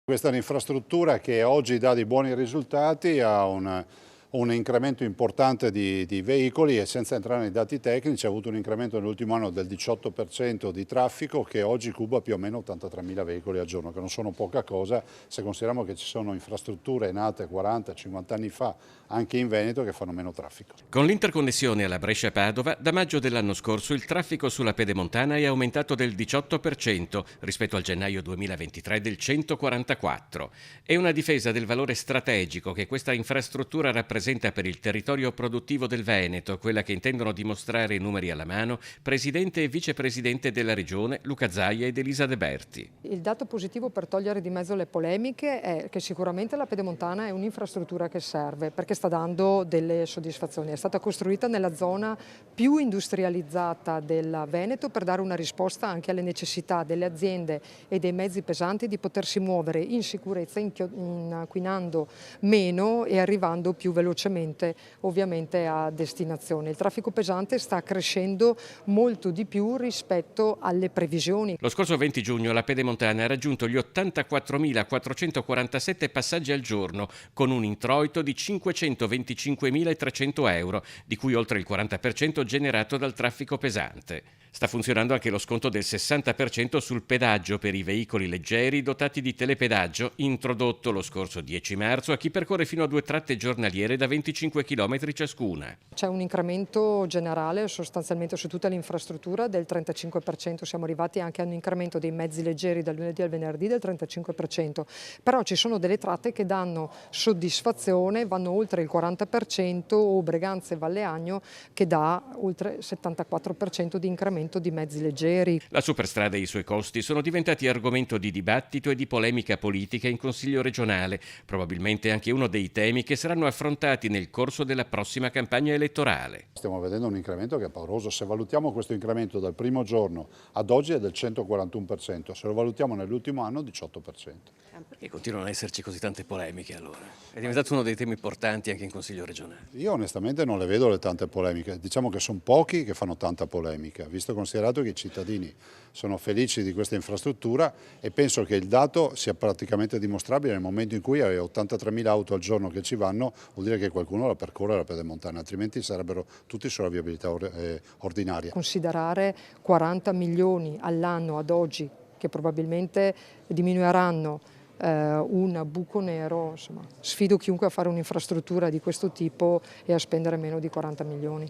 Questa è un'infrastruttura che oggi dà dei buoni risultati, ha un incremento importante di veicoli e senza entrare nei dati tecnici ha avuto un incremento nell'ultimo anno del 18% di traffico che oggi cuba più o meno 83.000 veicoli al giorno, che non sono poca cosa se consideriamo che ci sono infrastrutture nate 40-50 anni fa anche in Veneto che fanno meno traffico. Con l'interconnessione alla Brescia-Padova, da maggio dell'anno scorso il traffico sulla Pedemontana è aumentato del 18% rispetto al gennaio 2023 del 144%. È una difesa del valore strategico che questa infrastruttura rappresenta per il territorio produttivo del Veneto, quella che intendono dimostrare i numeri alla mano presidente e vicepresidente della regione Luca Zaia ed Elisa De Berti. Il dato positivo per togliere di mezzo le polemiche è che sicuramente la Pedemontana è un'infrastruttura che serve perché sta dando delle soddisfazioni. È stata costruita nella zona più industrializzata del Veneto per dare una risposta anche alle necessità delle aziende e dei mezzi pesanti di potersi muovere in sicurezza, inquinando meno e arrivando più velocemente ovviamente a destinazione. Il traffico pesante sta crescendo molto di più rispetto alle previsioni. Lo scorso 20 giugno la Pedemontana ha raggiunto gli 84.447 passaggi al giorno, con un introito di 525.300 euro, di cui oltre il 40% generato dal traffico pesante. Sta funzionando anche lo sconto del 60% sul pedaggio per i veicoli leggeri dotati di telepedaggio, introdotto lo scorso 10 marzo a chi percorre fino a 2 tratte giornaliere da 25 km ciascuna. C'è un incremento generale sostanzialmente su tutta l'infrastruttura del 35%, siamo arrivati anche a un incremento dei mezzi leggeri dal lunedì al venerdì del 35%, però ci sono delle tratte che danno soddisfazione, vanno oltre il 40%, o Breganze e Valleagno che dà oltre il 74% di incremento di mezzi leggeri. La superstrada e i suoi costi sono diventati argomento di dibattito e di polemica politica in Consiglio regionale, probabilmente anche uno dei temi che saranno affrontati nel corso della prossima campagna elettorale. Stiamo vedendo un incremento che è pauroso, se valutiamo questo incremento dal primo giorno ad oggi è del 141%, se lo valutiamo nell'ultimo anno 18%. Perché continuano ad esserci così tante polemiche allora? È diventato uno dei temi importanti anche in Consiglio regionale. Io onestamente non le vedo le tante polemiche, diciamo che sono pochi che fanno tanta polemica, visto e considerato che i cittadini sono felici di questa infrastruttura e penso che il dato sia praticamente dimostrabile nel momento in cui hai 83.000 auto al giorno che ci vanno, vuol dire che qualcuno la percorre la Pedemontana, altrimenti sarebbero tutti sulla viabilità ordinaria. Considerare 40 milioni all'anno ad oggi che probabilmente diminuiranno un buco nero, insomma, sfido chiunque a fare un'infrastruttura di questo tipo e a spendere meno di 40 milioni.